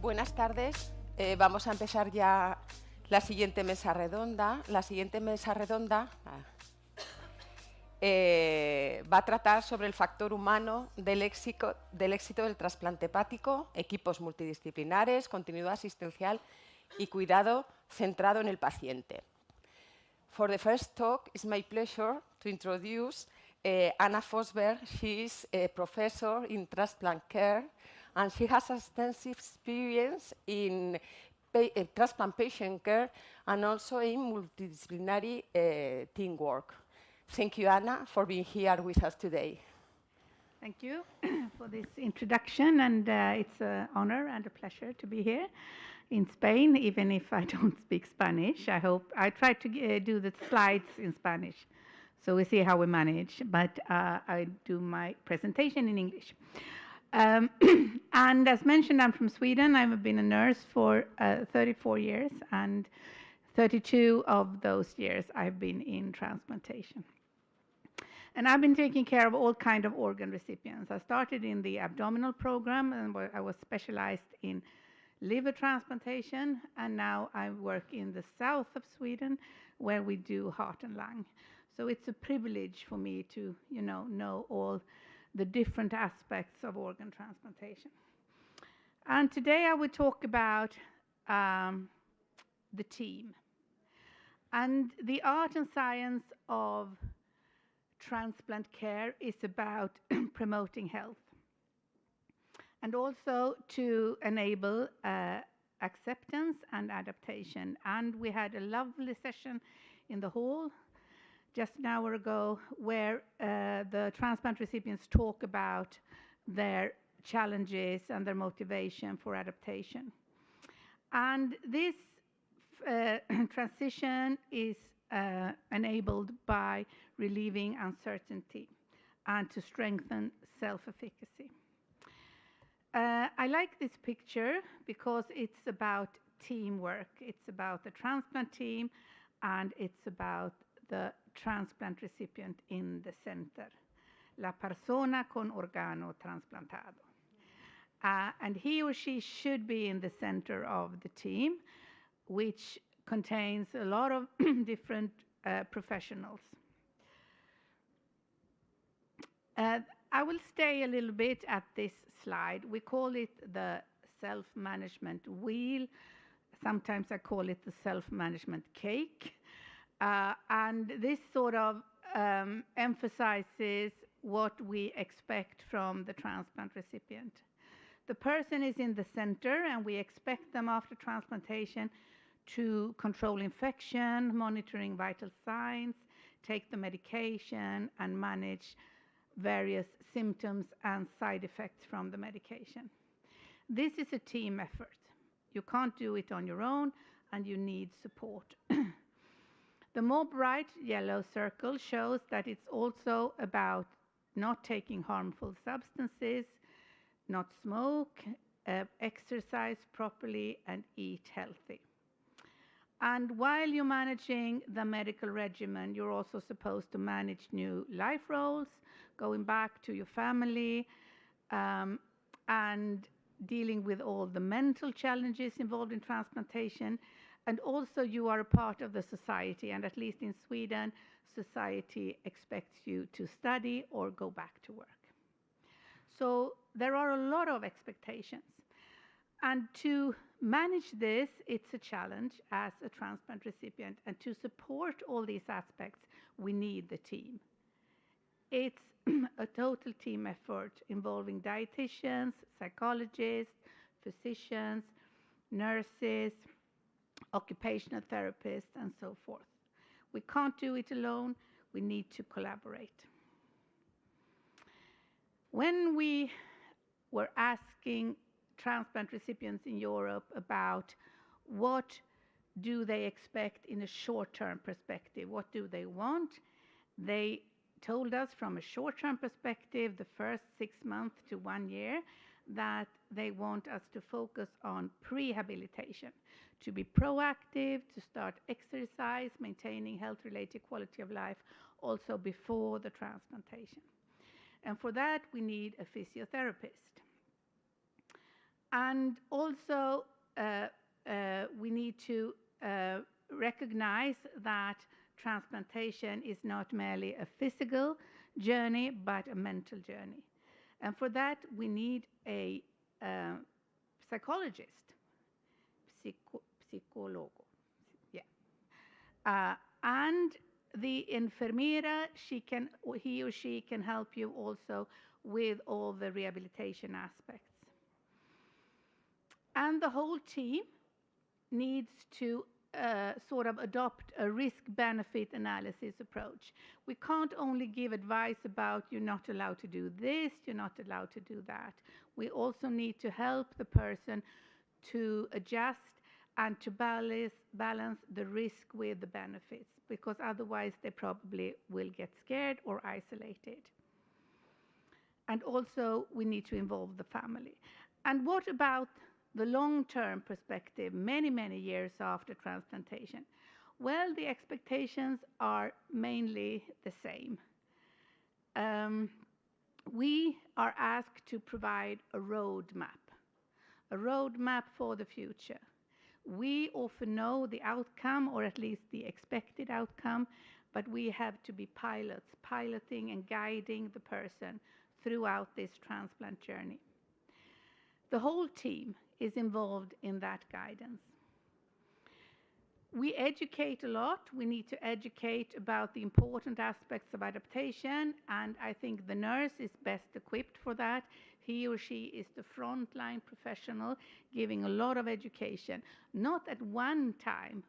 Buenas tardes. Vamos a empezar ya la siguiente mesa redonda. La siguiente mesa redonda va a tratar sobre el factor humano del éxito del trasplante hepático, equipos multidisciplinares, continuidad asistencial y cuidado centrado en el paciente. For the first talk, it's my pleasure to introduce Anna Fosberg. She is a professor in transplant care, and she has extensive experience in transplant patient care and also in multidisciplinary teamwork. Thank you, Anna, for being here with us today. Thank you for this introduction, and it's an honor and a pleasure to be here in Spain, even if I don't speak Spanish. I try to do the slides in Spanish, so we see how we manage, but I do my presentation in English. And as mentioned, I'm from Sweden. I've been a nurse for 34 years, and 32 of those years I've been in transplantation. And I've been taking care of all kinds of organ recipients. I started in the abdominal program, and I was specialized in liver transplantation, and now I work in the south of Sweden, where we do heart and lung. So it's a privilege for me to, know all the different aspects of organ transplantation. And today I will talk about the team and the art and science of transplant care is about promoting health and also to enable acceptance and adaptation. And we had a lovely session in the hall just an hour ago where the transplant recipients talk about their challenges and their motivation for adaptation. And this transition is enabled by relieving uncertainty and to strengthen self-efficacy. I like this picture because it's about teamwork. It's about the transplant team and it's about the transplant recipient in the center. La persona con organo trasplantado. And he or she should be in the center of the team, which contains a lot of different professionals. I will stay a little bit at this slide. We call it the self-management wheel. Sometimes I call it the self-management cake. And this sort of emphasizes what we expect from the transplant recipient. The person is in the center, and we expect them after transplantation to control infection, monitoring vital signs, take the medication, and manage various symptoms and side effects from the medication. This is a team effort. You can't do it on your own, and you need support. The more bright yellow circle shows that it's also about not taking harmful substances, not smoke, exercise properly, and eat healthy. And while you're managing the medical regimen, you're also supposed to manage new life roles, going back to your family, and dealing with all the mental challenges involved in transplantation. And also you are a part of the society, and at least in Sweden, society expects you to study or go back to work. So there are a lot of expectations. And to manage this, it's a challenge as a transplant recipient. And to support all these aspects, we need the team. It's a total team effort involving dietitians, psychologists, physicians, nurses, occupational therapists, and so forth. We can't do it alone. We need to collaborate. When we were asking transplant recipients in Europe about what do they expect in a short-term perspective, what do they want, they told us from a short-term perspective, the first 6 months to 1 year, that they want us to focus on prehabilitation, to be proactive, to start exercise, maintaining health-related quality of life also before the transplantation. And for that, we need a physiotherapist. And also, we need to recognize that transplantation is not merely a physical journey, but a mental journey. And for that, we need a psychologist, psicólogo, yeah. And the enfermera, he or she can help you also with all the rehabilitation aspects. And the whole team needs to sort of adopt a risk-benefit analysis approach. We can't only give advice about you're not allowed to do this, you're not allowed to do that. We also need to help the person to adjust and to balance the risk with the benefits, because otherwise they probably will get scared or isolated. And also we need to involve the family. And what about the long-term perspective, many, many years after transplantation? Well, the expectations are mainly the same. We are asked to provide a roadmap for the future. We often know the outcome, or at least the expected outcome, but we have to be pilots, piloting and guiding the person throughout this transplant journey. The whole team is involved in that guidance. We educate a lot. We need to educate about the important aspects of adaptation, and I think the nurse is best equipped for that. He or she is the frontline professional giving a lot of education, not at one time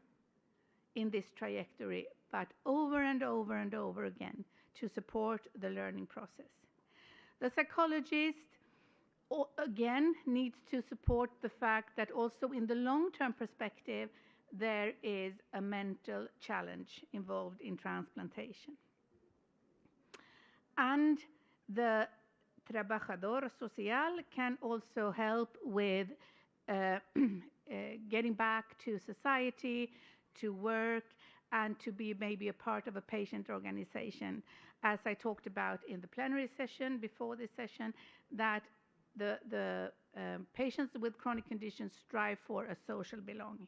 in this trajectory, but over and over and over again to support the learning process. The psychologist again needs to support the fact that also in the long-term perspective there is a mental challenge involved in transplantation. And the trabajador social can also help with getting back to society, to work, and to be maybe a part of a patient organization. As I talked about in the plenary session before this session, that the patients with chronic conditions strive for a social belonging.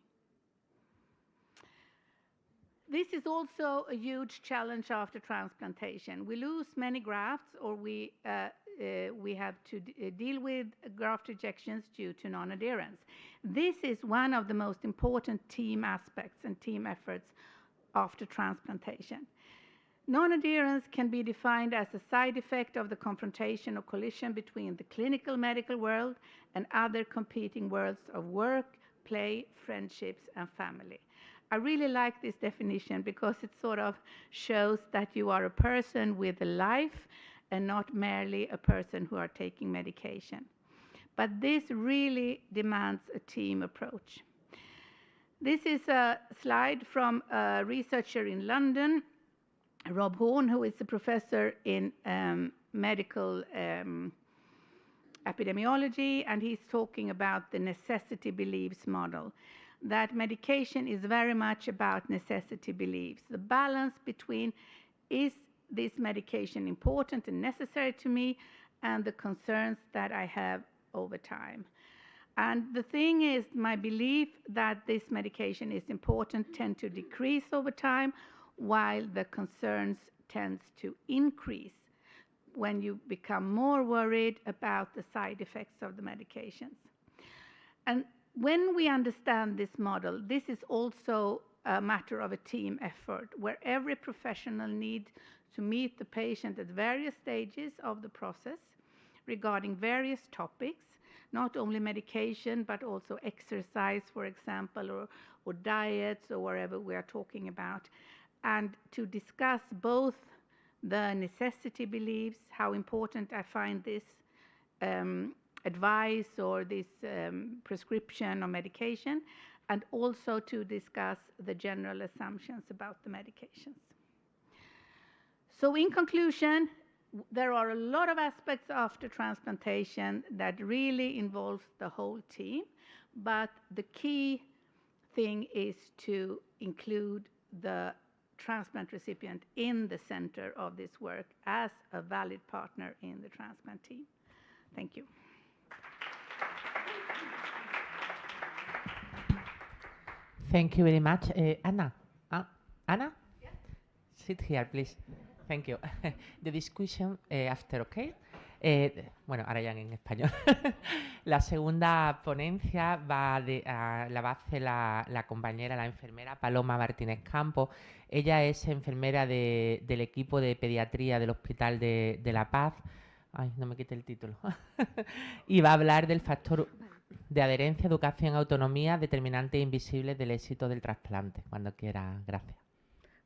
This is also a huge challenge after transplantation. We lose many grafts, or we have to deal with graft rejections due to non-adherence. This is one of the most important team aspects and team efforts after transplantation. Non-adherence can be defined as a side effect of the confrontation or collision between the clinical medical world and other competing worlds of work, play, friendships, and family. I really like this definition because it sort of shows that you are a person with a life and not merely a person who are taking medication. But this really demands a team approach. This is a slide from a researcher in London, Rob Horn, who is a professor in medical epidemiology, and he's talking about the necessity beliefs model. That medication is very much about necessity beliefs. The balance between is this medication important and necessary to me, and the concerns that I have over time. And the thing is, my belief that this medication is important tend to decrease over time, while the concerns tends to increase when you become more worried about the side effects of the medications. And when we understand this model, this is also a matter of a team effort, where every professional needs to meet the patient at various stages of the process regarding various topics, not only medication, but also exercise, for example, or diets, or whatever we are talking about, and to discuss both the necessity beliefs, how important I find this advice or this prescription or medication, and also to discuss the general assumptions about the medications. So in conclusion, there are a lot of aspects after transplantation that really involves the whole team, but the key thing is to include the transplant recipient in the center of this work as a valid partner in the transplant team. Thank you. Thank you very much. Anna? Anna? Yeah. Sit here, please. Thank you. The discussion after, okay? Bueno, ahora ya en español. La segunda ponencia la va a hacer la compañera, la enfermera Paloma Martínez Campos. Ella es enfermera del equipo de pediatría del Hospital de La Paz. Ay, no me quite el título. Y va a hablar del factor de adherencia, educación, autonomía, determinantes invisibles del éxito del trasplante. Cuando quiera, gracias.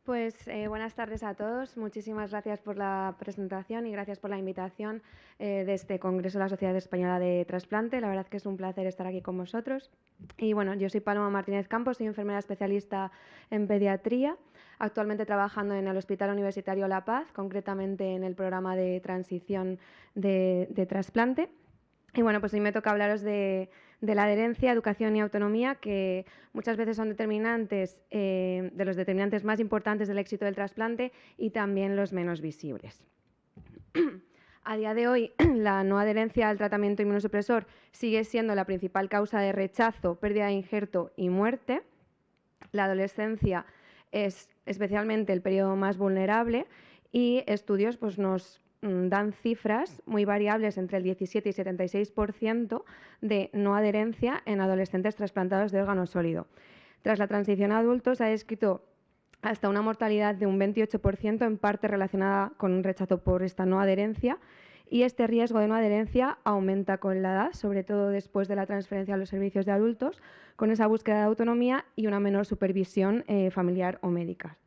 Pues buenas tardes a todos. Muchísimas gracias por la presentación y gracias por la invitación de este Congreso de la Sociedad Española de Trasplante. La verdad que es un placer estar aquí con vosotros. Y bueno, yo soy Paloma Martínez Campos, soy enfermera especialista en pediatría, actualmente trabajando en el Hospital Universitario La Paz, concretamente en el programa de transición de trasplante. Y bueno, pues hoy me toca hablaros de la adherencia, educación y autonomía, que muchas veces son determinantes, de los determinantes más importantes del éxito del trasplante y también los menos visibles. A día de hoy, la no adherencia al tratamiento inmunosupresor sigue siendo la principal causa de rechazo, pérdida de injerto y muerte. La adolescencia es especialmente el periodo más vulnerable y estudios pues, nos dan cifras muy variables entre el 17 y 76% de no adherencia en adolescentes trasplantados de órgano sólido. Tras la transición a adultos se ha descrito hasta una mortalidad de un 28%, en parte relacionada con un rechazo por esta no adherencia, y este riesgo de no adherencia aumenta con la edad, sobre todo después de la transferencia a los servicios de adultos, con esa búsqueda de autonomía y una menor supervisión familiar o médica.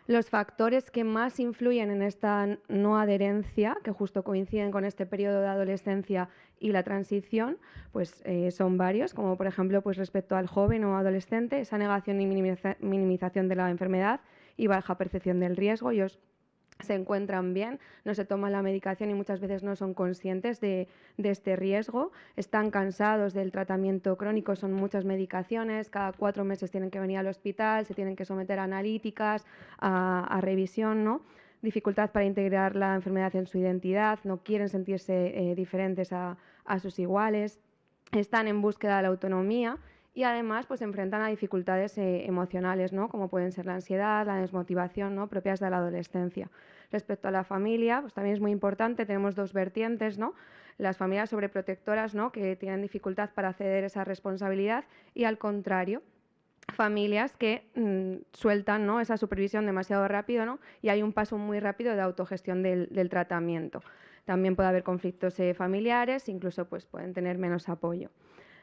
Los factores que más influyen en esta no adherencia, que justo coinciden con este periodo de adolescencia y la transición, pues son varios, como por ejemplo pues respecto al joven o adolescente, esa negación y minimización de la enfermedad y baja percepción del riesgo. Ellos se encuentran bien, no se toman la medicación y muchas veces no son conscientes de este riesgo, están cansados del tratamiento crónico, son muchas medicaciones, cada 4 meses tienen que venir al hospital, se tienen que someter a analíticas, a revisión, ¿no? Dificultad para integrar la enfermedad en su identidad, no quieren sentirse diferentes a sus iguales, están en búsqueda de la autonomía y además pues se enfrentan a dificultades emocionales, ¿no? Como pueden ser la ansiedad, la desmotivación, ¿no? Propias de la adolescencia. Respecto a la familia, pues también es muy importante, tenemos dos vertientes, ¿no? Las familias sobreprotectoras, ¿no? Que tienen dificultad para ceder esa responsabilidad y al contrario, familias que sueltan, ¿no? Esa supervisión demasiado rápido, ¿no? Y hay un paso muy rápido de autogestión del tratamiento. También puede haber conflictos familiares, incluso pues, pueden tener menos apoyo.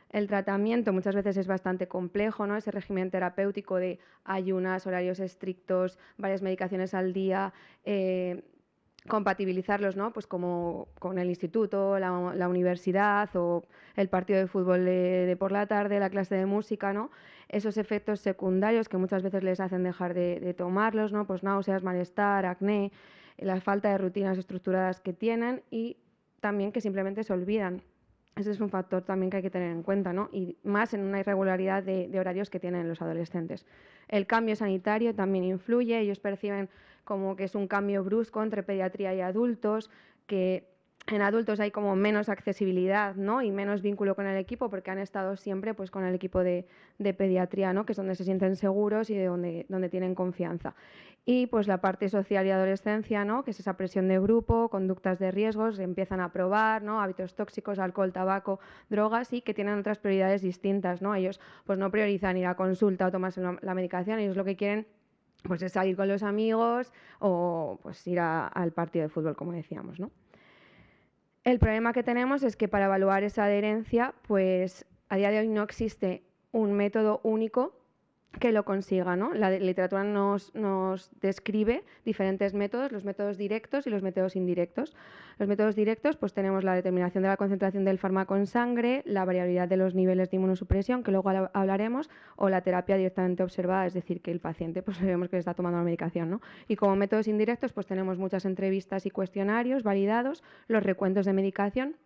El tratamiento muchas veces es bastante complejo, ¿no? Ese régimen terapéutico de ayunas, horarios estrictos, varias medicaciones al día, compatibilizarlos, ¿no? Pues como con el instituto, la universidad o el partido de fútbol de por la tarde, la clase de música, ¿no? Esos efectos secundarios que muchas veces les hacen dejar de tomarlos, ¿no? Pues náuseas, malestar, acné, la falta de rutinas estructuradas que tienen y también que simplemente se olvidan. Ese es un factor también que hay que tener en cuenta, ¿no? Y más en una irregularidad de horarios que tienen los adolescentes. El cambio sanitario también influye, ellos perciben como que es un cambio brusco entre pediatría y adultos, que en adultos hay como menos accesibilidad, ¿no? Y menos vínculo con el equipo porque han estado siempre pues, con el equipo de pediatría, ¿no? Que es donde se sienten seguros y donde tienen confianza. Y pues la parte social y adolescencia, ¿no? Que es esa presión de grupo, conductas de riesgos, empiezan a probar, ¿no? Hábitos tóxicos, alcohol, tabaco, drogas y que tienen otras prioridades distintas, ¿no? Ellos pues no priorizan ir a consulta o tomarse la medicación, ellos lo que quieren pues es salir con los amigos o pues ir al partido de fútbol, como decíamos, ¿no? El problema que tenemos es que para evaluar esa adherencia, pues a día de hoy no existe un método único que lo consiga, ¿no? La literatura nos describe diferentes métodos, los métodos directos y los métodos indirectos. Los métodos directos, pues tenemos la determinación de la concentración del fármaco en sangre, la variabilidad de los niveles de inmunosupresión, que luego hablaremos, o la terapia directamente observada, es decir, que el paciente pues vemos que le está tomando la medicación, ¿no? Y como métodos indirectos, pues tenemos muchas entrevistas y cuestionarios validados, los recuentos de medicación,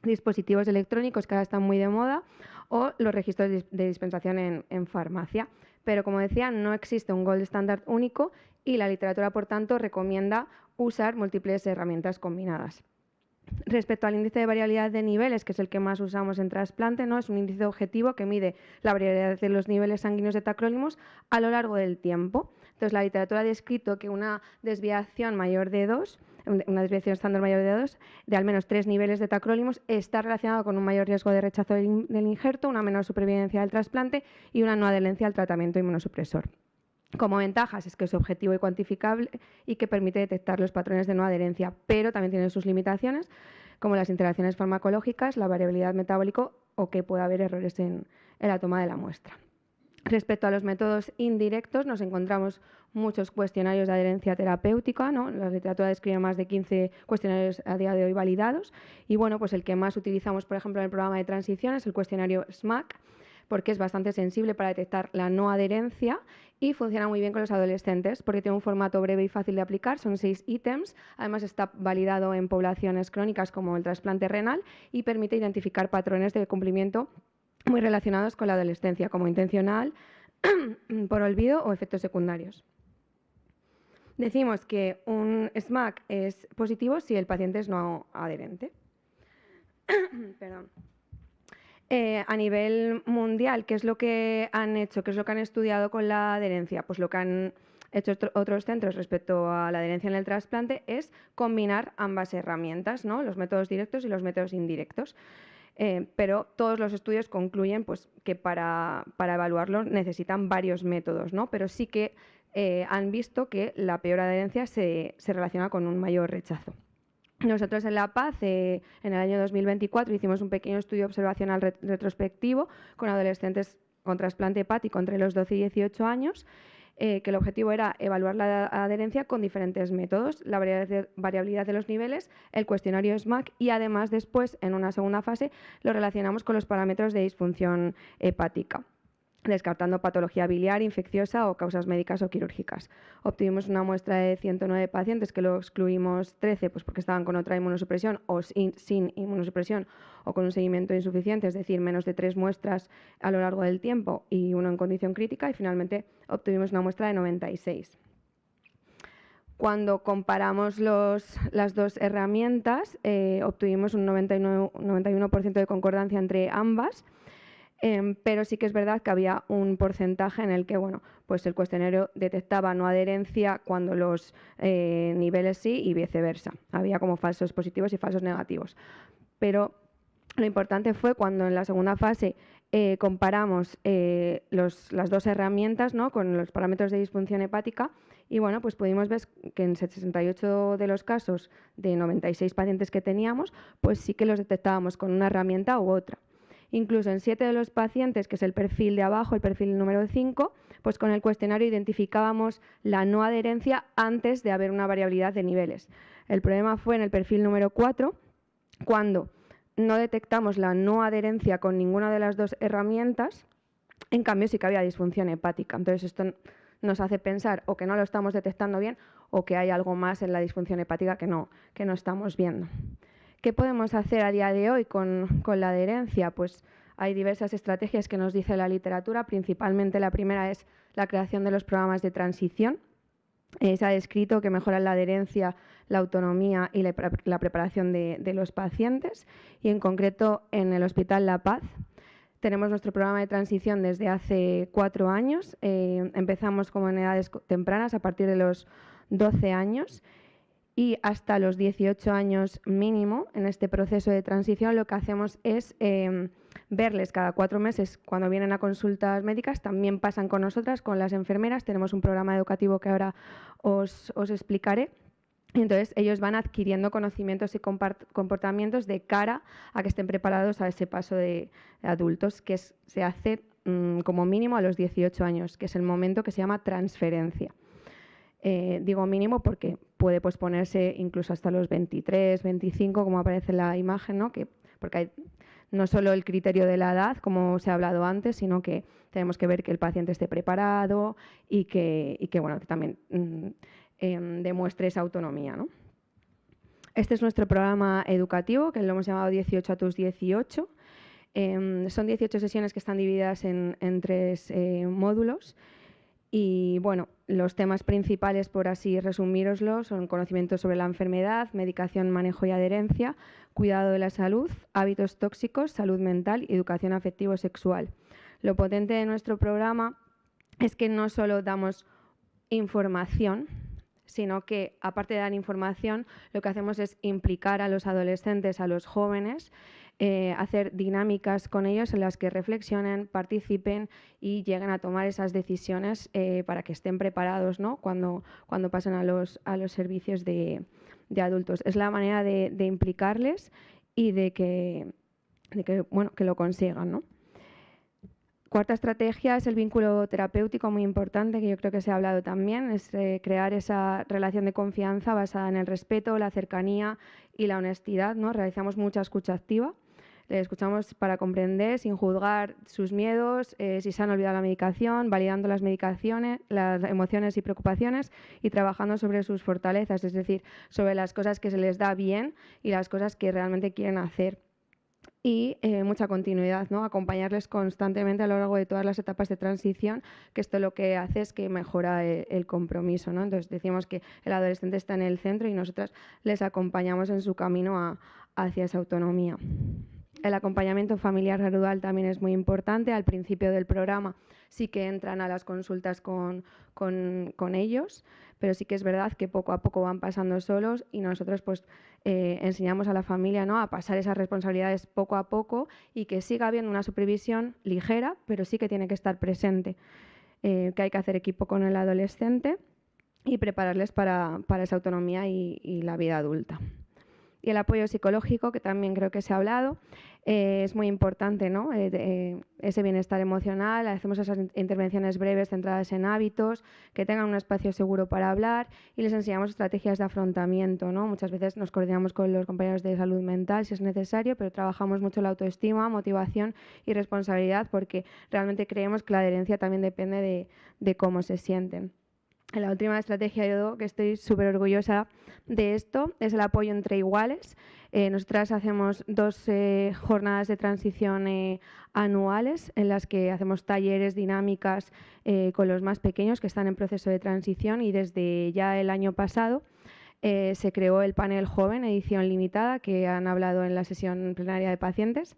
dispositivos electrónicos que ahora están muy de moda, o los registros de dispensación en farmacia. Pero, como decía, no existe un gold standard único y la literatura, por tanto, recomienda usar múltiples herramientas combinadas. Respecto al índice de variabilidad de niveles, que es el que más usamos en trasplante, ¿no? Es un índice objetivo que mide la variabilidad de los niveles sanguíneos de tacrolimus a lo largo del tiempo. Entonces, la literatura ha descrito que una desviación mayor de 2, una desviación estándar mayor de 2, de al menos 3 niveles de tacrolimus, está relacionado con un mayor riesgo de rechazo del injerto, una menor supervivencia del trasplante y una no adherencia al tratamiento inmunosupresor. Como ventajas es que es objetivo y cuantificable y que permite detectar los patrones de no adherencia, pero también tiene sus limitaciones, como las interacciones farmacológicas, la variabilidad metabólica o que pueda haber errores en la toma de la muestra. Respecto a los métodos indirectos, nos encontramos muchos cuestionarios de adherencia terapéutica, ¿no? La literatura describe más de 15 cuestionarios a día de hoy validados y bueno, pues el que más utilizamos, por ejemplo, en el programa de transición es el cuestionario SMAC, porque es bastante sensible para detectar la no adherencia y funciona muy bien con los adolescentes porque tiene un formato breve y fácil de aplicar, son 6 ítems, además está validado en poblaciones crónicas como el trasplante renal y permite identificar patrones de cumplimiento muy relacionados con la adolescencia, como intencional, por olvido o efectos secundarios. Decimos que un SMAC es positivo si el paciente es no adherente. Perdón. A nivel mundial, ¿qué es lo que han hecho? ¿Qué es lo que han estudiado con la adherencia? Pues lo que han hecho otros centros respecto a la adherencia en el trasplante es combinar ambas herramientas, ¿no? Los métodos directos y los métodos indirectos. Pero todos los estudios concluyen pues, que para evaluarlo necesitan varios métodos, ¿no? Pero sí que han visto que la peor adherencia se relaciona con un mayor rechazo. Nosotros en La Paz, en el año 2024, hicimos un pequeño estudio observacional retrospectivo con adolescentes con trasplante hepático entre los 12 y 18 años, que el objetivo era evaluar la adherencia con diferentes métodos, la variabilidad de los niveles, el cuestionario SMAC y además después, en una segunda fase, lo relacionamos con los parámetros de disfunción hepática, descartando patología biliar, infecciosa o causas médicas o quirúrgicas. Obtuvimos una muestra de 109 pacientes, que lo excluimos 13 pues porque estaban con otra inmunosupresión o sin inmunosupresión o con un seguimiento insuficiente, es decir, menos de 3 muestras a lo largo del tiempo y uno en condición crítica, y finalmente obtuvimos una muestra de 96. Cuando comparamos las dos herramientas, obtuvimos un 91% de concordancia entre ambas, pero sí que es verdad que había un porcentaje en el que pues el cuestionario detectaba no adherencia cuando los niveles sí y viceversa. Había como falsos positivos y falsos negativos. Pero lo importante fue cuando en la segunda fase comparamos las dos herramientas, ¿no? Con los parámetros de disfunción hepática y pues pudimos ver que en 68 de los casos de 96 pacientes que teníamos, pues sí que los detectábamos con una herramienta u otra. Incluso en 7 de los pacientes, que es el perfil de abajo, el perfil número 5, pues con el cuestionario identificábamos la no adherencia antes de haber una variabilidad de niveles. El problema fue en el perfil número 4, cuando no detectamos la no adherencia con ninguna de las dos herramientas, en cambio sí que había disfunción hepática. Entonces esto nos hace pensar o que no lo estamos detectando bien o que hay algo más en la disfunción hepática que no estamos viendo. ¿Qué podemos hacer a día de hoy con la adherencia? Pues hay diversas estrategias que nos dice la literatura. Principalmente la primera es la creación de los programas de transición. Se ha descrito que mejoran la adherencia, la autonomía y la preparación de los pacientes. Y en concreto en el Hospital La Paz tenemos nuestro programa de transición desde hace 4 años. Empezamos como en edades tempranas, a partir de los 12 años. Y hasta los 18 años mínimo, en este proceso de transición, lo que hacemos es verles cada 4 meses cuando vienen a consultas médicas. También pasan con nosotras, con las enfermeras. Tenemos un programa educativo que ahora os explicaré. Y entonces ellos van adquiriendo conocimientos y comportamientos de cara a que estén preparados a ese paso de adultos, que se hace como mínimo a los 18 años, que es el momento que se llama transferencia. Digo mínimo porque puede posponerse incluso hasta los 23, 25, como aparece en la imagen, ¿no? Porque hay no solo el criterio de la edad, como se ha hablado antes, sino que tenemos que ver que el paciente esté preparado y que también demuestre esa autonomía, ¿no? Este es nuestro programa educativo, que lo hemos llamado 18 a tus 18. Son 18 sesiones que están divididas en 3 módulos. Y bueno, los temas principales, por así resumíroslo, son conocimiento sobre la enfermedad, medicación, manejo y adherencia, cuidado de la salud, hábitos tóxicos, salud mental y educación afectivo-sexual. Lo potente de nuestro programa es que no solo damos información, sino que, aparte de dar información, lo que hacemos es implicar a los adolescentes, a los jóvenes, hacer dinámicas con ellos en las que reflexionen, participen y lleguen a tomar esas decisiones para que estén preparados, ¿no?, cuando pasen a los servicios de adultos. Es la manera de implicarles y de que lo consigan, ¿no? Cuarta estrategia es el vínculo terapéutico, muy importante, que yo creo que se ha hablado también, es crear esa relación de confianza basada en el respeto, la cercanía y la honestidad, ¿no? Realizamos mucha escucha activa, le escuchamos para comprender, sin juzgar sus miedos, si se han olvidado la medicación, validando las medicaciones, las emociones y preocupaciones y trabajando sobre sus fortalezas, es decir, sobre las cosas que se les da bien y las cosas que realmente quieren hacer. Y mucha continuidad, ¿no? Acompañarles constantemente a lo largo de todas las etapas de transición, que esto lo que hace es que mejora el compromiso, ¿no? Entonces decimos que el adolescente está en el centro y nosotras les acompañamos en su camino hacia esa autonomía. El acompañamiento familiar gradual también es muy importante. Al principio del programa sí que entran a las consultas con ellos, pero sí que es verdad que poco a poco van pasando solos y nosotros pues enseñamos a la familia, ¿no?, a pasar esas responsabilidades poco a poco y que siga habiendo una supervisión ligera, pero sí que tiene que estar presente, que hay que hacer equipo con el adolescente y prepararles para esa autonomía y la vida adulta. Y el apoyo psicológico, que también creo que se ha hablado, es muy importante, ¿no? Ese bienestar emocional. Hacemos esas intervenciones breves centradas en hábitos, que tengan un espacio seguro para hablar y les enseñamos estrategias de afrontamiento, ¿no? Muchas veces nos coordinamos con los compañeros de salud mental si es necesario, pero trabajamos mucho la autoestima, motivación y responsabilidad porque realmente creemos que la adherencia también depende de cómo se sienten. La última estrategia, yo que estoy súper orgullosa de esto, es el apoyo entre iguales. Nosotras hacemos 2 jornadas de transición anuales en las que hacemos talleres, dinámicas con los más pequeños que están en proceso de transición y desde ya el año pasado se creó el panel joven, edición limitada, que han hablado en la sesión plenaria de pacientes.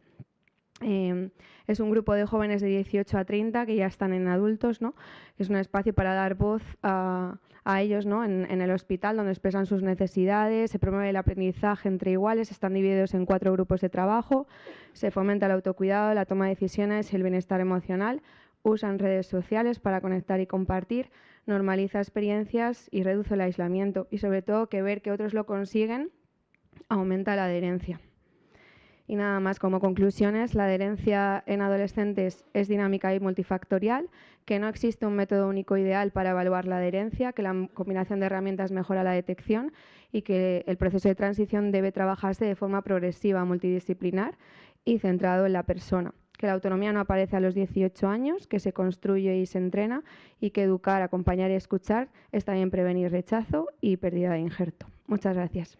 Es un grupo de jóvenes de 18 a 30 que ya están en adultos, ¿no? Es un espacio para dar voz a ellos, ¿no?, en el hospital, donde expresan sus necesidades, se promueve el aprendizaje entre iguales, están divididos en 4 grupos de trabajo, se fomenta el autocuidado, la toma de decisiones y el bienestar emocional, usan redes sociales para conectar y compartir, normaliza experiencias y reduce el aislamiento y sobre todo que ver que otros lo consiguen aumenta la adherencia. Y nada más, como conclusiones, la adherencia en adolescentes es dinámica y multifactorial, que no existe un método único ideal para evaluar la adherencia, que la combinación de herramientas mejora la detección y que el proceso de transición debe trabajarse de forma progresiva, multidisciplinar y centrado en la persona. Que la autonomía no aparece a los 18 años, que se construye y se entrena y que educar, acompañar y escuchar es también prevenir rechazo y pérdida de injerto. Muchas gracias.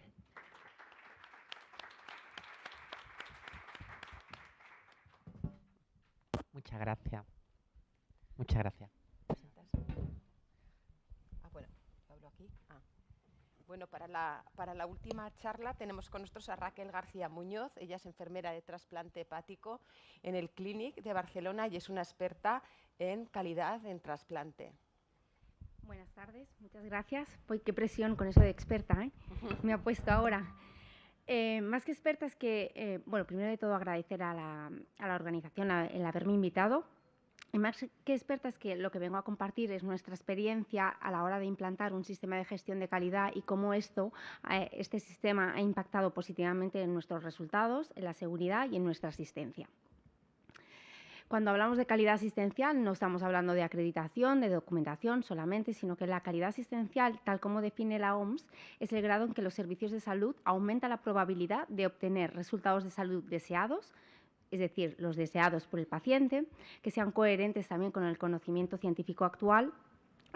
Muchas gracias. Muchas gracias. Bueno, hablo aquí. Bueno, para la última charla tenemos con nosotros a Raquel García Muñoz. Ella es enfermera de trasplante hepático en el Clínic de Barcelona y es una experta en calidad en trasplante. Buenas tardes, muchas gracias. Pues qué presión con eso de experta, ¿eh? Me ha puesto ahora. Más que experta es que, bueno, primero de todo agradecer a la organización el haberme invitado. Y más que experta es que lo que vengo a compartir es nuestra experiencia a la hora de implantar un sistema de gestión de calidad y cómo este sistema ha impactado positivamente en nuestros resultados, en la seguridad y en nuestra asistencia. Cuando hablamos de calidad asistencial no estamos hablando de acreditación, de documentación solamente, sino que la calidad asistencial, tal como define la OMS, es el grado en que los servicios de salud aumentan la probabilidad de obtener resultados de salud deseados, es decir, los deseados por el paciente, que sean coherentes también con el conocimiento científico actual,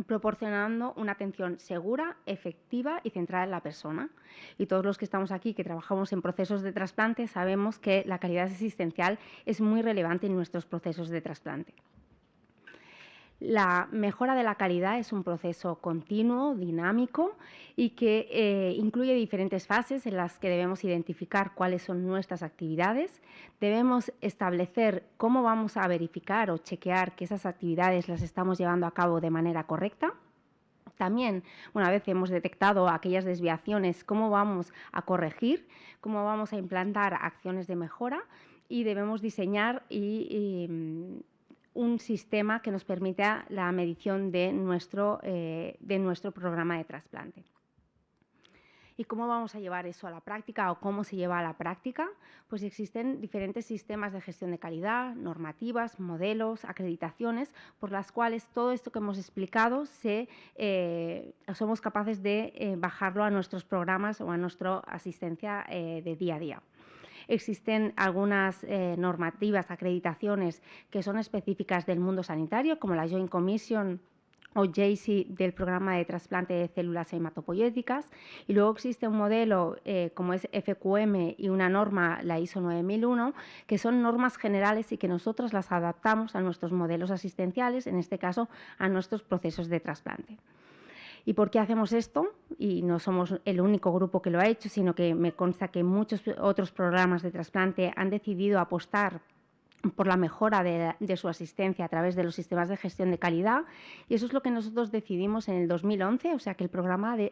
proporcionando una atención segura, efectiva y centrada en la persona. Y todos los que estamos aquí, que trabajamos en procesos de trasplante, sabemos que la calidad asistencial es muy relevante en nuestros procesos de trasplante. La mejora de la calidad es un proceso continuo, dinámico y que incluye diferentes fases en las que debemos identificar cuáles son nuestras actividades. Debemos establecer cómo vamos a verificar o chequear que esas actividades las estamos llevando a cabo de manera correcta. También, una vez hemos detectado aquellas desviaciones, cómo vamos a corregir, cómo vamos a implantar acciones de mejora, y debemos diseñar un sistema que nos permita la medición de nuestro programa de trasplante. ¿Y cómo vamos a llevar eso a la práctica o cómo se lleva a la práctica? Pues existen diferentes sistemas de gestión de calidad, normativas, modelos, acreditaciones, por las cuales todo esto que hemos explicado somos capaces de bajarlo a nuestros programas o a nuestra asistencia de día a día. Existen algunas normativas, acreditaciones que son específicas del mundo sanitario, como la Joint Commission o JACI del programa de trasplante de células hematopoyéticas, y luego existe un modelo como es FQM y una norma, la ISO 9001, que son normas generales y que nosotros las adaptamos a nuestros modelos asistenciales, en este caso a nuestros procesos de trasplante. ¿Y por qué hacemos esto? Y no somos el único grupo que lo ha hecho, sino que me consta que muchos otros programas de trasplante han decidido apostar por la mejora de su asistencia a través de los sistemas de gestión de calidad, y eso es lo que nosotros decidimos en el 2011, o sea que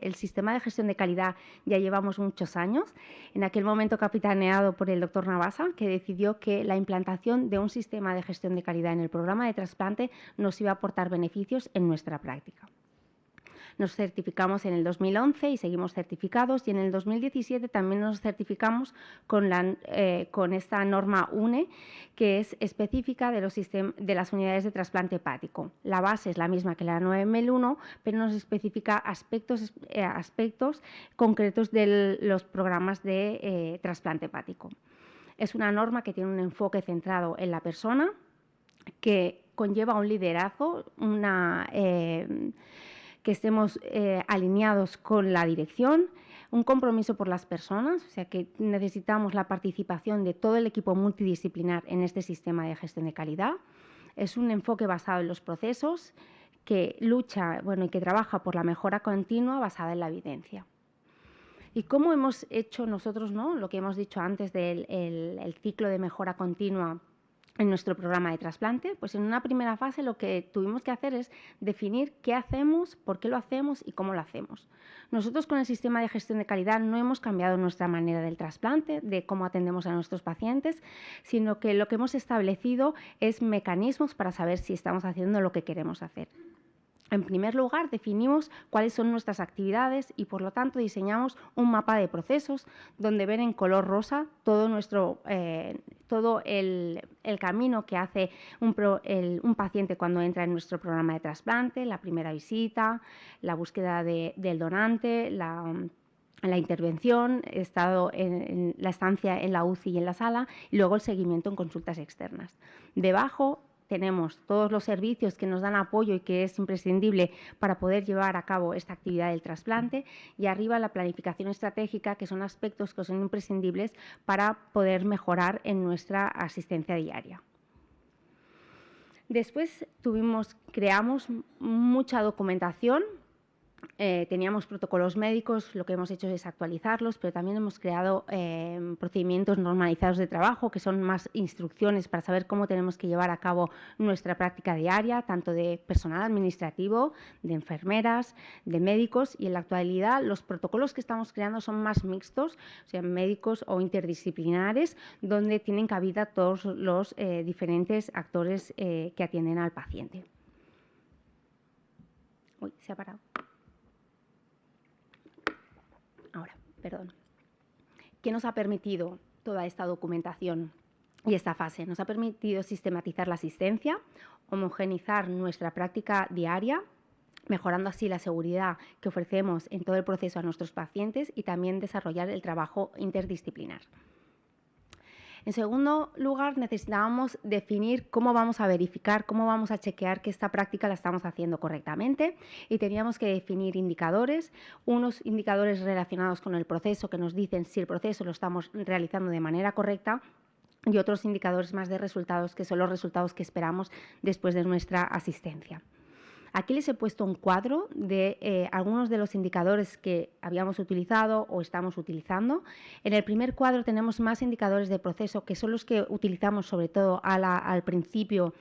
el sistema de gestión de calidad ya llevamos muchos años, en aquel momento capitaneado por el doctor Navasa, que decidió que la implantación de un sistema de gestión de calidad en el programa de trasplante nos iba a aportar beneficios en nuestra práctica. Nos certificamos en el 2011 y seguimos certificados, y en el 2017 también nos certificamos con esta norma UNE, que es específica de las unidades de trasplante hepático. La base es la misma que la 9001, pero nos especifica aspectos concretos de los programas de trasplante hepático. Es una norma que tiene un enfoque centrado en la persona, que conlleva un liderazgo, que estemos alineados con la dirección, un compromiso por las personas, o sea que necesitamos la participación de todo el equipo multidisciplinar en este sistema de gestión de calidad. Es un enfoque basado en los procesos, que lucha y que trabaja por la mejora continua basada en la evidencia. ¿Y cómo hemos hecho nosotros, lo que hemos dicho antes del ciclo de mejora continua en nuestro programa de trasplante? Pues en una primera fase lo que tuvimos que hacer es definir qué hacemos, por qué lo hacemos y cómo lo hacemos. Nosotros con el sistema de gestión de calidad no hemos cambiado nuestra manera del trasplante, de cómo atendemos a nuestros pacientes, sino que lo que hemos establecido es mecanismos para saber si estamos haciendo lo que queremos hacer. En primer lugar, definimos cuáles son nuestras actividades y, por lo tanto, diseñamos un mapa de procesos donde ven en color rosa todo el camino que hace un paciente cuando entra en nuestro programa de trasplante: la primera visita, la búsqueda del donante, la intervención, la estancia en la UCI y en la sala, y luego el seguimiento en consultas externas. Debajo tenemos todos los servicios que nos dan apoyo y que es imprescindible para poder llevar a cabo esta actividad del trasplante, y arriba la planificación estratégica, que son aspectos que son imprescindibles para poder mejorar en nuestra asistencia diaria. Después creamos mucha documentación. Teníamos protocolos médicos, lo que hemos hecho es actualizarlos, pero también hemos creado procedimientos normalizados de trabajo, que son más instrucciones para saber cómo tenemos que llevar a cabo nuestra práctica diaria, tanto de personal administrativo, de enfermeras, de médicos, y en la actualidad los protocolos que estamos creando son más mixtos, o sea, médicos o interdisciplinares, donde tienen cabida todos los diferentes actores que atienden al paciente. Uy, se ha parado. Ahora, perdón. ¿Qué nos ha permitido toda esta documentación y esta fase? Nos ha permitido sistematizar la asistencia, homogeneizar nuestra práctica diaria, mejorando así la seguridad que ofrecemos en todo el proceso a nuestros pacientes, y también desarrollar el trabajo interdisciplinar. En segundo lugar, necesitábamos definir cómo vamos a verificar, cómo vamos a chequear que esta práctica la estamos haciendo correctamente, y teníamos que definir indicadores, unos indicadores relacionados con el proceso que nos dicen si el proceso lo estamos realizando de manera correcta, y otros indicadores más de resultados, que son los resultados que esperamos después de nuestra asistencia. Aquí les he puesto un cuadro de algunos de los indicadores que habíamos utilizado o estamos utilizando. En el primer cuadro tenemos más indicadores de proceso, que son los que utilizamos sobre todo al principio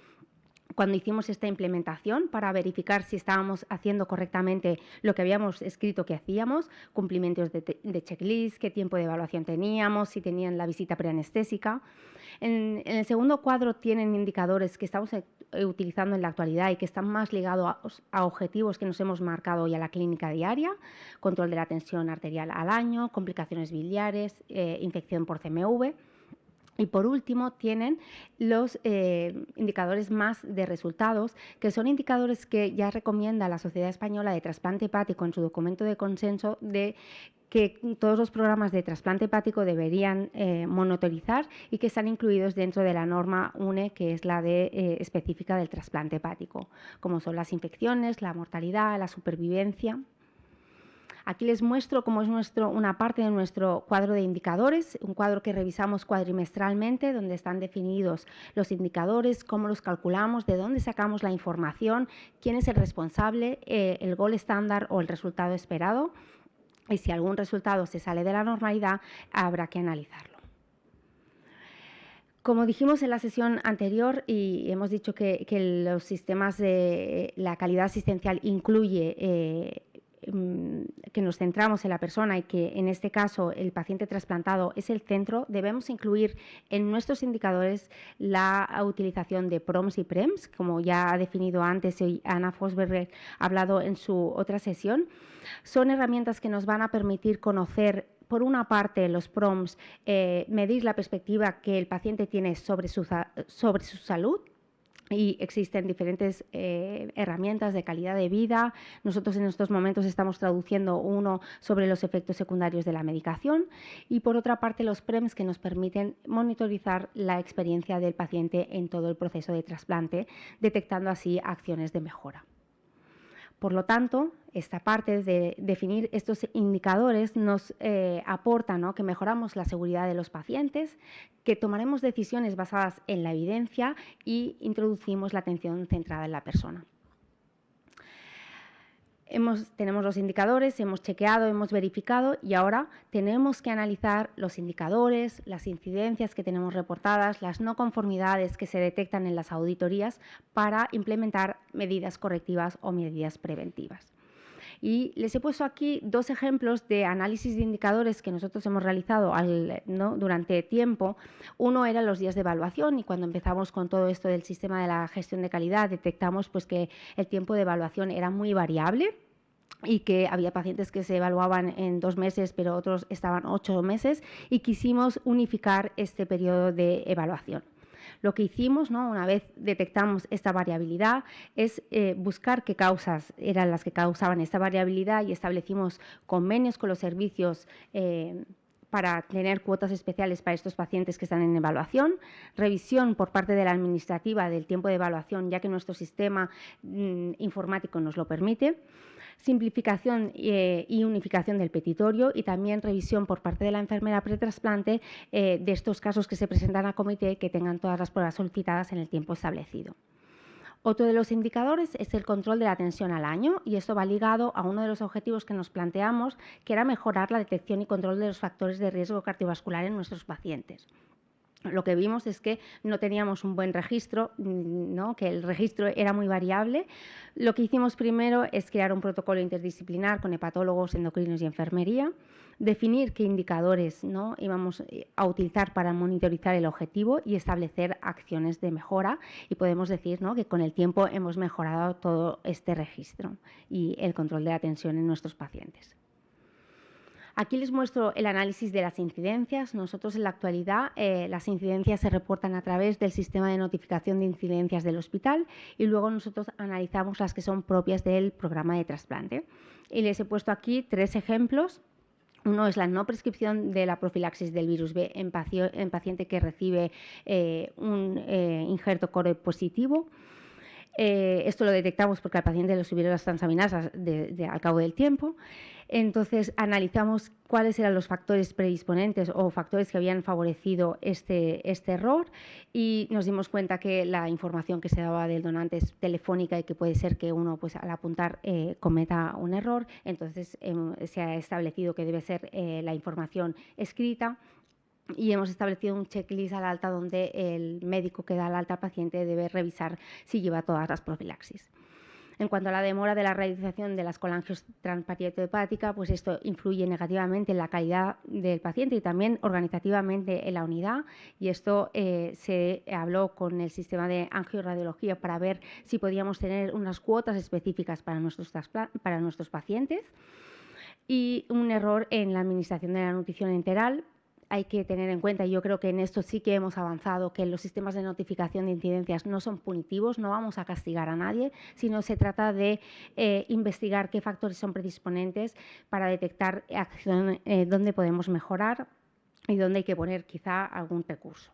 cuando hicimos esta implementación para verificar si estábamos haciendo correctamente lo que habíamos escrito que hacíamos, cumplimientos de checklist, qué tiempo de evaluación teníamos, si tenían la visita preanestésica. En el segundo cuadro tienen indicadores que estamos utilizando en la actualidad y que están más ligados a objetivos que nos hemos marcado hoy a la clínica diaria, control de la tensión arterial al año, complicaciones biliares, infección por CMV. Y por último tienen los indicadores más de resultados, que son indicadores que ya recomienda la Sociedad Española de Trasplante Hepático en su documento de consenso de que todos los programas de trasplante hepático deberían monitorizar y que están incluidos dentro de la norma UNE, que es la específica del trasplante hepático, como son las infecciones, la mortalidad, la supervivencia. Aquí les muestro cómo es una parte de nuestro cuadro de indicadores, un cuadro que revisamos cuatrimestralmente, donde están definidos los indicadores, cómo los calculamos, de dónde sacamos la información, quién es el responsable, el gold estándar o el resultado esperado. Y si algún resultado se sale de la normalidad, habrá que analizarlo. Como dijimos en la sesión anterior, y hemos dicho que los sistemas de la calidad asistencial incluye que nos centramos en la persona y que en este caso el paciente trasplantado es el centro, debemos incluir en nuestros indicadores la utilización de PROMS y PREMS, como ya ha definido antes y Ana Fosberger ha hablado en su otra sesión. Son herramientas que nos van a permitir conocer, por una parte, los PROMS, medir la perspectiva que el paciente tiene sobre su salud. Y existen diferentes herramientas de calidad de vida. Nosotros en estos momentos estamos traduciendo uno sobre los efectos secundarios de la medicación y, por otra parte, los PREMS, que nos permiten monitorizar la experiencia del paciente en todo el proceso de trasplante, detectando así acciones de mejora. Por lo tanto, esta parte de definir estos indicadores nos aporta, ¿no?, que mejoramos la seguridad de los pacientes, que tomaremos decisiones basadas en la evidencia y introducimos la atención centrada en la persona. Tenemos los indicadores, hemos chequeado, hemos verificado y ahora tenemos que analizar los indicadores, las incidencias que tenemos reportadas, las no conformidades que se detectan en las auditorías para implementar medidas correctivas o medidas preventivas. Y les he puesto aquí dos ejemplos de análisis de indicadores que nosotros hemos realizado durante tiempo. Uno era los días de evaluación y cuando empezamos con todo esto del sistema de la gestión de calidad detectamos pues, que el tiempo de evaluación era muy variable y que había pacientes que se evaluaban en 2 meses, pero otros estaban 8 meses y quisimos unificar este periodo de evaluación. Lo que hicimos, ¿no?, una vez detectamos esta variabilidad, es buscar qué causas eran las que causaban esta variabilidad y establecimos convenios con los servicios para tener cuotas especiales para estos pacientes que están en evaluación, revisión por parte de la administrativa del tiempo de evaluación, ya que nuestro sistema informático nos lo permite, simplificación y unificación del petitorio y también revisión por parte de la enfermera pretrasplante de estos casos que se presentan a comité que tengan todas las pruebas solicitadas en el tiempo establecido. Otro de los indicadores es el control de la tensión al año y esto va ligado a uno de los objetivos que nos planteamos, que era mejorar la detección y control de los factores de riesgo cardiovascular en nuestros pacientes. Lo que vimos es que no teníamos un buen registro, ¿no?, que el registro era muy variable. Lo que hicimos primero es crear un protocolo interdisciplinar con hepatólogos, endocrinos y enfermería, definir qué indicadores, ¿no?, íbamos a utilizar para monitorizar el objetivo y establecer acciones de mejora. Y podemos decir, ¿no?, que con el tiempo hemos mejorado todo este registro y el control de la tensión en nuestros pacientes. Aquí les muestro el análisis de las incidencias. Nosotros en la actualidad las incidencias se reportan a través del sistema de notificación de incidencias del hospital y luego nosotros analizamos las que son propias del programa de trasplante. Y les he puesto aquí 3 ejemplos. Uno es la no prescripción de la profilaxis del virus B en paciente que recibe un injerto core positivo. Esto lo detectamos porque al paciente le subieron las transaminasas al cabo del tiempo. Entonces, analizamos cuáles eran los factores predisponentes o factores que habían favorecido este error y nos dimos cuenta que la información que se daba del donante es telefónica y que puede ser que uno, pues, al apuntar cometa un error. Entonces, se ha establecido que debe ser la información escrita. Y hemos establecido un checklist al alta donde el médico que da el alta al paciente debe revisar si lleva todas las profilaxis. En cuanto a la demora de la realización de las colangiotransparieto hepática, pues esto influye negativamente en la calidad del paciente y también organizativamente en la unidad. Y esto se habló con el sistema de angiorradiología para ver si podíamos tener unas cuotas específicas para nuestros pacientes. Y un error en la administración de la nutrición enteral. Hay que tener en cuenta, y yo creo que en esto sí que hemos avanzado, que los sistemas de notificación de incidencias no son punitivos, no vamos a castigar a nadie, sino se trata de investigar qué factores son predisponentes para detectar dónde podemos mejorar y dónde hay que poner quizá algún recurso.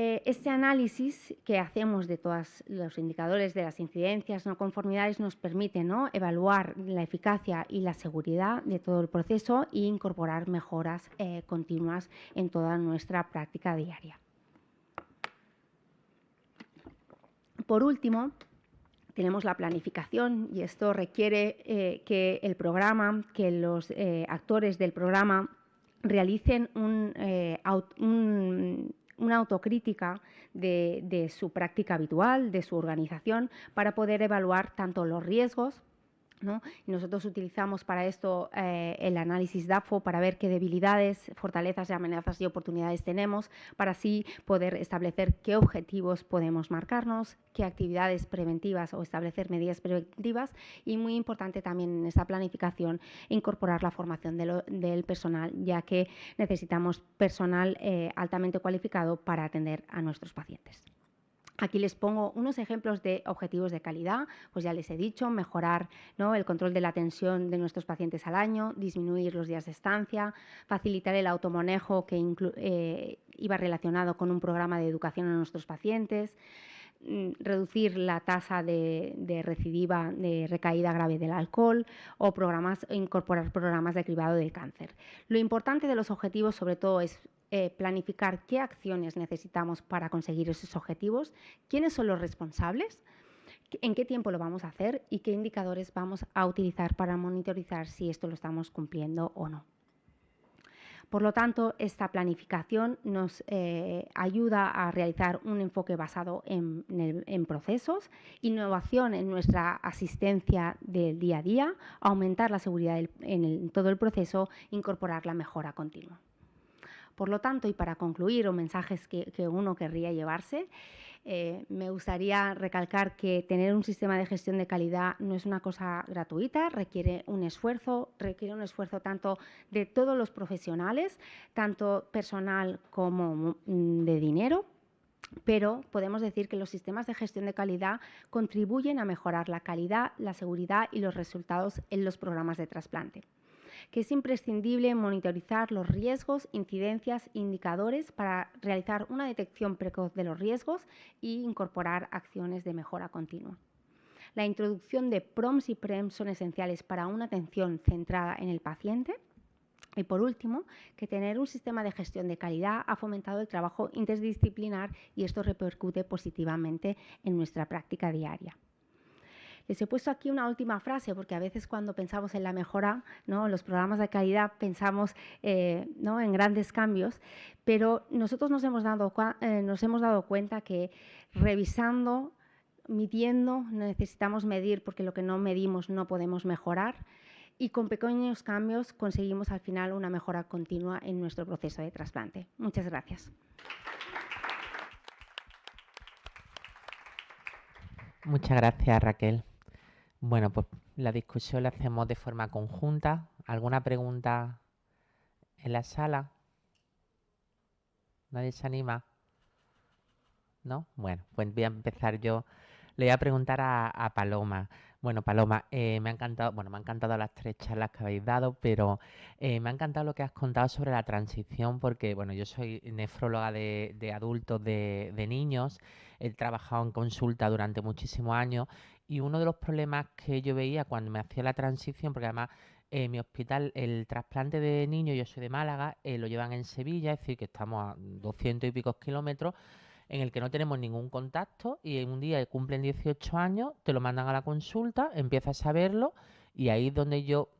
Este análisis que hacemos de todos los indicadores de las incidencias no conformidades nos permite, ¿no?, evaluar la eficacia y la seguridad de todo el proceso e incorporar mejoras continuas en toda nuestra práctica diaria. Por último, tenemos la planificación y esto requiere que el programa, que los actores del programa realicen una autocrítica de su práctica habitual, de su organización, para poder evaluar tanto los riesgos, ¿no? Y nosotros utilizamos para esto el análisis DAFO para ver qué debilidades, fortalezas, amenazas y oportunidades tenemos, para así poder establecer qué objetivos podemos marcarnos, qué actividades preventivas o establecer medidas preventivas y, muy importante también en esta planificación, incorporar la formación del personal, ya que necesitamos personal altamente cualificado para atender a nuestros pacientes. Aquí les pongo unos ejemplos de objetivos de calidad. Pues ya les he dicho, mejorar, ¿no?, el control de la tensión de nuestros pacientes al año, disminuir los días de estancia, facilitar el automanejo que iba relacionado con un programa de educación a nuestros pacientes, reducir la tasa de recidiva, de recaída grave del alcohol o incorporar programas de cribado de cáncer. Lo importante de los objetivos, sobre todo, es planificar qué acciones necesitamos para conseguir esos objetivos, quiénes son los responsables, en qué tiempo lo vamos a hacer y qué indicadores vamos a utilizar para monitorizar si esto lo estamos cumpliendo o no. Por lo tanto, esta planificación nos ayuda a realizar un enfoque basado en procesos, innovación en nuestra asistencia del día a día, aumentar la seguridad en todo el proceso, incorporar la mejora continua. Por lo tanto, y para concluir, o mensajes que uno querría llevarse, me gustaría recalcar que tener un sistema de gestión de calidad no es una cosa gratuita, requiere un esfuerzo tanto de todos los profesionales, tanto personal como de dinero. Pero podemos decir que los sistemas de gestión de calidad contribuyen a mejorar la calidad, la seguridad y los resultados en los programas de trasplante, que es imprescindible monitorizar los riesgos, incidencias, indicadores para realizar una detección precoz de los riesgos e incorporar acciones de mejora continua. La introducción de PROMs y PREMs son esenciales para una atención centrada en el paciente. Y por último, que tener un sistema de gestión de calidad ha fomentado el trabajo interdisciplinar y esto repercute positivamente en nuestra práctica diaria. Les he puesto aquí una última frase porque a veces cuando pensamos en la mejora, ¿no?, en los programas de calidad pensamos ¿no?, en grandes cambios, pero nosotros nos hemos dado cuenta que revisando, midiendo, necesitamos medir porque lo que no medimos no podemos mejorar y con pequeños cambios conseguimos al final una mejora continua en nuestro proceso de trasplante. Muchas gracias. Muchas gracias, Raquel. Bueno, pues la discusión la hacemos de forma conjunta. ¿Alguna pregunta en la sala? ¿Nadie se anima? ¿No? Bueno, pues voy a empezar yo. Le voy a preguntar a Paloma. Bueno, Paloma, me ha encantado, me han encantado las 3 charlas que habéis dado, pero me ha encantado lo que has contado sobre la transición, porque, bueno, yo soy nefróloga de adultos, de niños, he trabajado en consulta durante muchísimos años y uno de los problemas que yo veía cuando me hacía la transición, porque además mi hospital, el trasplante de niños, yo soy de Málaga, lo llevan en Sevilla, es decir, que estamos a 200 y picos kilómetros, en el que no tenemos ningún contacto y en un día que cumplen 18 años te lo mandan a la consulta, empiezas a verlo y ahí es donde yo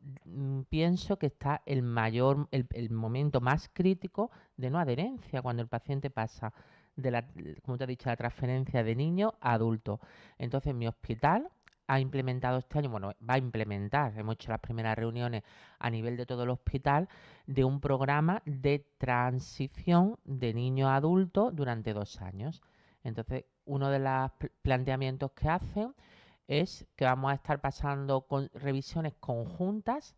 pienso que está el momento más crítico de no adherencia, cuando el paciente pasa como te he dicho, la transferencia de niño a adulto. Entonces mi hospital ha implementado este año, bueno, va a implementar, hemos hecho las primeras reuniones a nivel de todo el hospital, de un programa de transición de niño a adulto durante 2 años. Entonces, uno de los planteamientos que hacen es que vamos a estar pasando con revisiones conjuntas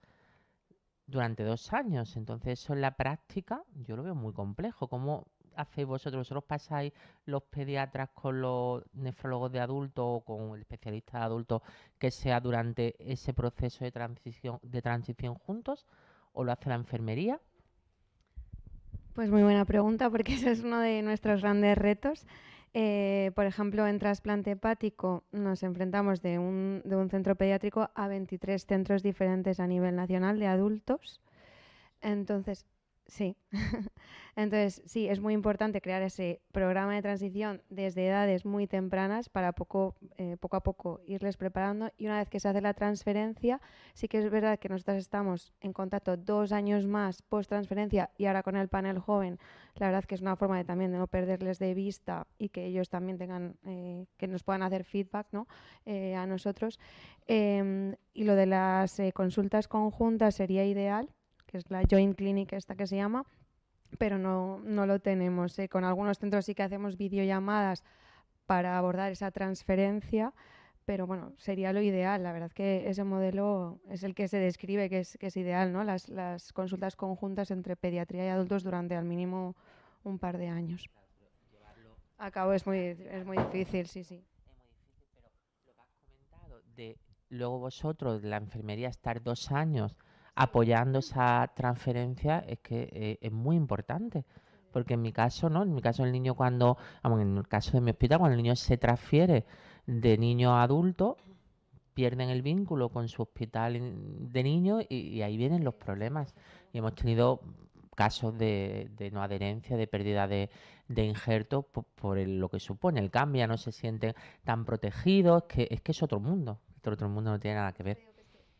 durante 2 años. Entonces, eso en la práctica yo lo veo muy complejo. ¿Cómo hacéis vosotros? ¿Vosotros pasáis los pediatras con los nefrólogos de adultos o con el especialista de adultos que sea durante ese proceso de transición juntos? ¿O lo hace la enfermería? Pues muy buena pregunta, porque ese es uno de nuestros grandes retos. Por ejemplo, en trasplante hepático nos enfrentamos de un centro pediátrico a 23 centros diferentes a nivel nacional de adultos. Entonces, sí. Entonces, sí, es muy importante crear ese programa de transición desde edades muy tempranas para poco a poco irles preparando, y una vez que se hace la transferencia, sí que es verdad que nosotros estamos en contacto 2 años más post transferencia, y ahora con el panel joven, la verdad que es una forma de también de no perderles de vista y que ellos también tengan, que nos puedan hacer feedback, ¿no? A nosotros. Y lo de las consultas conjuntas sería ideal, que es la Joint Clinic esta que se llama, pero no lo tenemos. Con algunos centros sí que hacemos videollamadas para abordar esa transferencia, pero bueno, sería lo ideal. La verdad que ese modelo es el que se describe que es ideal, ¿no? Las consultas conjuntas entre pediatría y adultos durante al mínimo un par de años. A cabo es muy difícil, sí. Es muy difícil, pero lo que has comentado de luego vosotros, la enfermería, estar 2 años apoyando esa transferencia es que es muy importante. Porque en mi caso, ¿no? En mi caso el niño en el caso de mi hospital, cuando el niño se transfiere de niño a adulto, pierden el vínculo con su hospital de niños y ahí vienen los problemas. Y hemos tenido casos de no adherencia, de pérdida de injertos por lo que supone el cambio, no se sienten tan protegidos, es que es otro mundo. Otro mundo, no tiene nada que ver.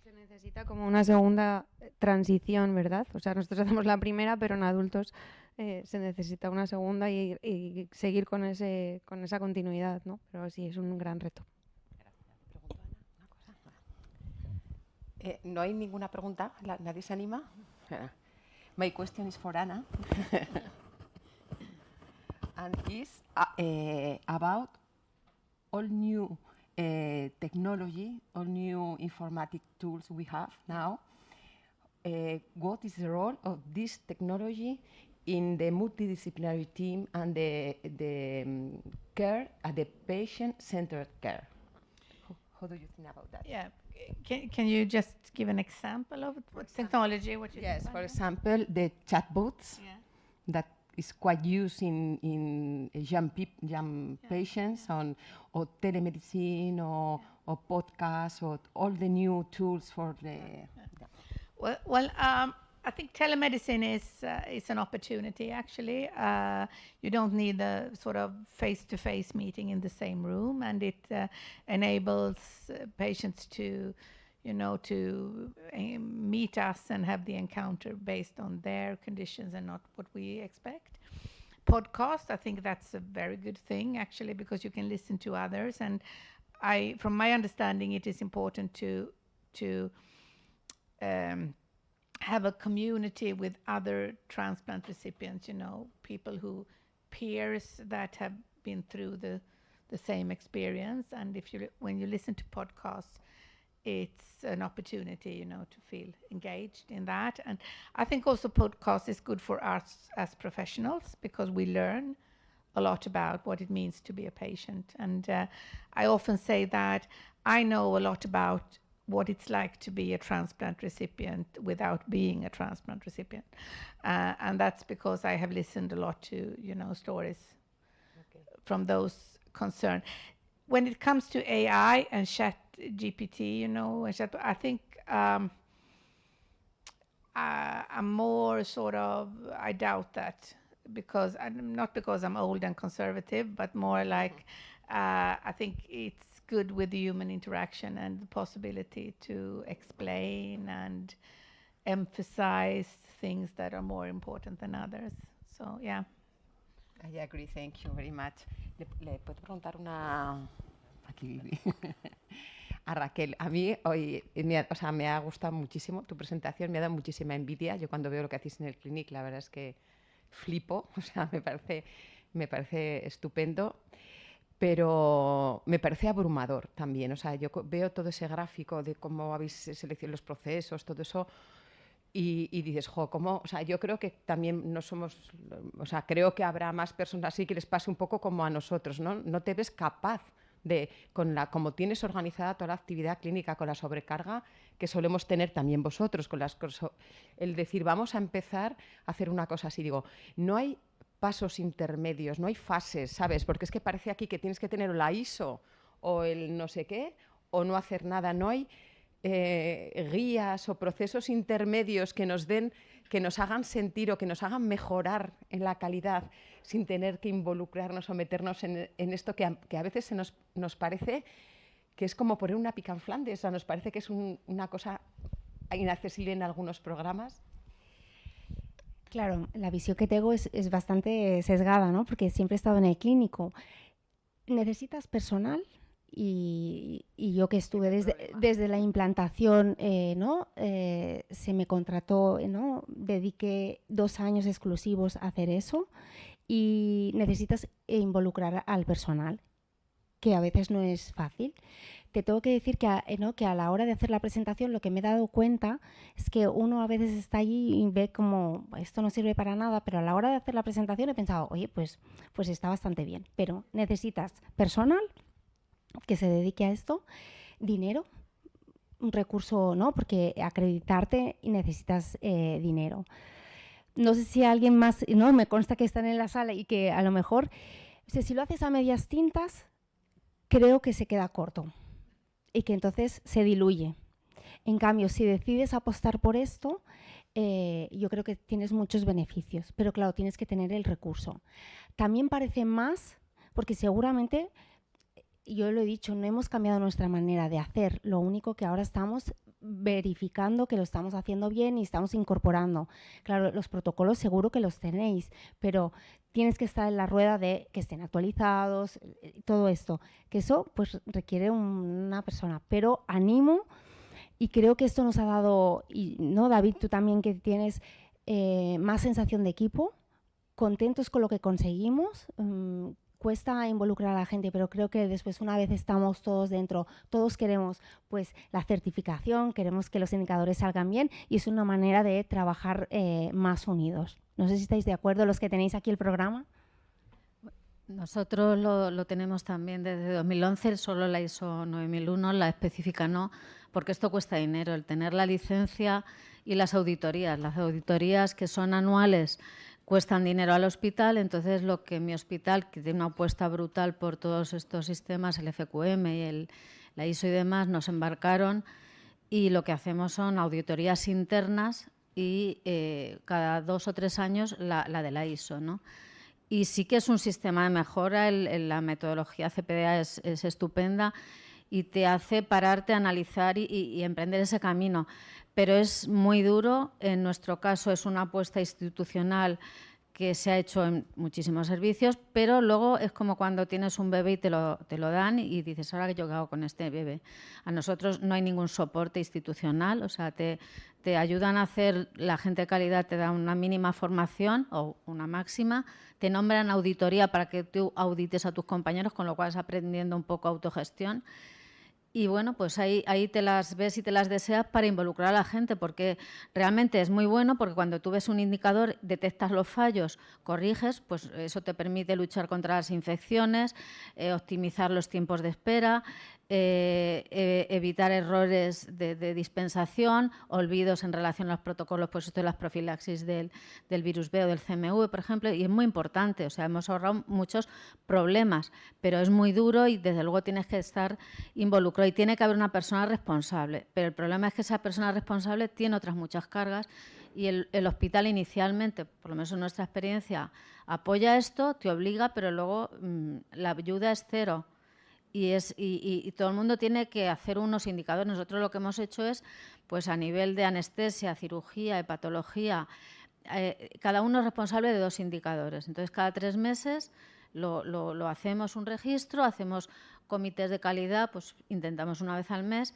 Se necesita como una segunda transición, ¿verdad? O sea, nosotros hacemos la primera, pero en adultos se necesita una segunda y seguir con esa continuidad, ¿no? Pero sí, es un gran reto. No hay ninguna pregunta. ¿Nadie se anima? My question is for Anna. And is about all new technology, all new informatic tools we have now. What is the role of this technology in the multidisciplinary team and the care at the patient-centered care? How do you think about that? Yeah. Can you just give an example of what technology? What you Yes, think for about? example, the chatbots Yeah. that is quite used in young patients or telemedicine or podcasts or all the new tools for the. Well, I think telemedicine is an opportunity. Actually, you don't need a sort of face-to-face meeting in the same room, and it enables patients to, meet us and have the encounter based on their conditions and not what we expect. Podcast, I think that's a very good thing actually, because you can listen to others, and from my understanding, it is important to have a community with other transplant recipients, people peers that have been through the same experience. And when you listen to podcasts, it's an opportunity, to feel engaged in that. And I think also podcast is good for us as professionals, because we learn a lot about what it means to be a patient. And I often say that I know a lot about what it's like to be a transplant recipient without being a transplant recipient. And that's because I have listened a lot to, stories from those concerned. When it comes to AI and ChatGPT, I think I'm more I doubt that, because not because I'm old and conservative, but more like I think it's good with the human interaction and the possibility to explain and emphasize things that are more important than others. So, yeah. I agree, thank you very much. ¿Le puedo preguntar una...? Aquí. A Raquel, a mí hoy me ha gustado muchísimo tu presentación, me ha dado muchísima envidia. Yo cuando veo lo que hacéis en el Clinic, la verdad es que flipo, me parece estupendo, pero me parece abrumador también. Yo veo todo ese gráfico de cómo habéis seleccionado los procesos, todo eso, y dices, ¿cómo? Yo creo que también no somos, creo que habrá más personas así que les pase un poco como a nosotros, ¿no? No te ves capaz de, como tienes organizada toda la actividad clínica, con la sobrecarga que solemos tener también vosotros, el decir, vamos a empezar a hacer una cosa así. Digo, no hay pasos intermedios, no hay fases, ¿sabes? Porque es que parece aquí que tienes que tener la ISO o el no sé qué, o no hacer nada. No hay guías o procesos intermedios que nos hagan sentir o que nos hagan mejorar en la calidad sin tener que involucrarnos o meternos en esto que a veces nos parece que es como poner una pica en Flandes, nos parece que es una cosa inaccesible en algunos programas. Claro, la visión que tengo es bastante sesgada, ¿no? Porque siempre he estado en el clínico. Necesitas personal y yo que estuve desde la implantación, se me contrató, ¿no? Dediqué 2 años exclusivos a hacer eso, y necesitas involucrar al personal, que a veces no es fácil. Te tengo que decir que a la hora de hacer la presentación lo que me he dado cuenta es que uno a veces está allí y ve como esto no sirve para nada, pero a la hora de hacer la presentación he pensado, oye, pues está bastante bien, pero necesitas personal que se dedique a esto, dinero, un recurso, ¿no? Porque acreditarte y necesitas dinero. No sé si alguien más, ¿no? Me consta que están en la sala y que a lo mejor, si lo haces a medias tintas, creo que se queda corto y que entonces se diluye. En cambio, si decides apostar por esto, yo creo que tienes muchos beneficios, pero claro, tienes que tener el recurso. También parece más, porque seguramente, yo lo he dicho, no hemos cambiado nuestra manera de hacer, lo único que ahora estamos verificando que lo estamos haciendo bien y estamos incorporando. Claro, los protocolos seguro que los tenéis, pero tienes que estar en la rueda de que estén actualizados, todo esto, que eso pues requiere una persona, pero animo, y creo que esto nos ha dado, y no, David, tú también, que tienes más sensación de equipo, contentos con lo que conseguimos. Cuesta involucrar a la gente, pero creo que después, una vez estamos todos dentro, todos queremos pues la certificación, queremos que los indicadores salgan bien, y es una manera de trabajar más unidos. No sé si estáis de acuerdo los que tenéis aquí el programa. Nosotros lo tenemos también desde 2011, solo la ISO 9001, la específica no, porque esto cuesta dinero, el tener la licencia y las auditorías que son anuales cuestan dinero al hospital. Entonces lo que mi hospital, que tiene una apuesta brutal por todos estos sistemas, el FQM y la ISO y demás, nos embarcaron, y lo que hacemos son auditorías internas y cada 2 o 3 años la de la ISO, ¿no? Y sí que es un sistema de mejora, la metodología CPDA es estupenda y te hace pararte, analizar y emprender ese camino. Pero es muy duro. En nuestro caso es una apuesta institucional que se ha hecho en muchísimos servicios, pero luego es como cuando tienes un bebé y te lo dan y dices, ¿ahora qué yo hago con este bebé? A nosotros no hay ningún soporte institucional, o sea, te ayudan a hacer, la gente de calidad te da una mínima formación o una máxima, te nombran auditoría para que tú audites a tus compañeros, con lo cual vas aprendiendo un poco autogestión. Y bueno, pues ahí te las ves y te las deseas para involucrar a la gente, porque realmente es muy bueno, porque cuando tú ves un indicador, detectas los fallos, corriges, pues eso te permite luchar contra las infecciones, optimizar los tiempos de espera, evitar errores de dispensación, olvidos en relación a los protocolos, pues esto de las profilaxis del virus B o del CMV, por ejemplo, y es muy importante, o sea, hemos ahorrado muchos problemas, pero es muy duro y desde luego tienes que estar involucrado y tiene que haber una persona responsable, pero el problema es que esa persona responsable tiene otras muchas cargas y el hospital inicialmente, por lo menos en nuestra experiencia, apoya esto, te obliga, pero luego la ayuda es cero. Y todo el mundo tiene que hacer unos indicadores. Nosotros lo que hemos hecho es, pues a nivel de anestesia, cirugía, hepatología, cada uno es responsable de 2 indicadores. Entonces, cada 3 meses lo hacemos un registro, hacemos comités de calidad, pues intentamos una vez al mes,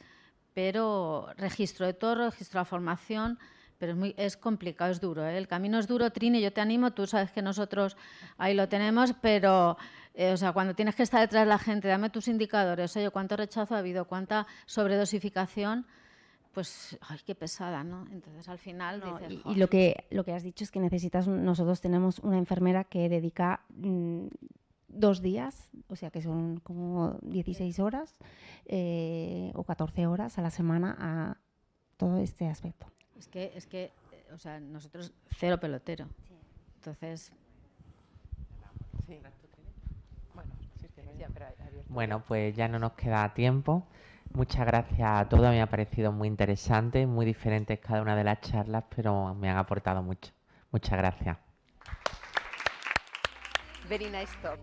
pero registro de todo, registro de formación, pero es complicado, es duro, ¿eh? El camino es duro, Trini, yo te animo, tú sabes que nosotros ahí lo tenemos, pero o sea, cuando tienes que estar detrás de la gente, dame tus indicadores, oye, cuánto rechazo ha habido, cuánta sobredosificación, pues, ay, qué pesada, ¿no? Entonces, al final dices... Y lo que has dicho es que nosotros tenemos una enfermera que dedica 2 días, o sea, que son como 16 horas o 14 horas a la semana a todo este aspecto. Es que, o sea, nosotros cero pelotero. Sí. Entonces... Sí. Bueno, pues ya no nos queda tiempo. Muchas gracias a todos. Me ha parecido muy interesante, muy diferentes cada una de las charlas, pero me han aportado mucho. Muchas gracias. Very nice talk.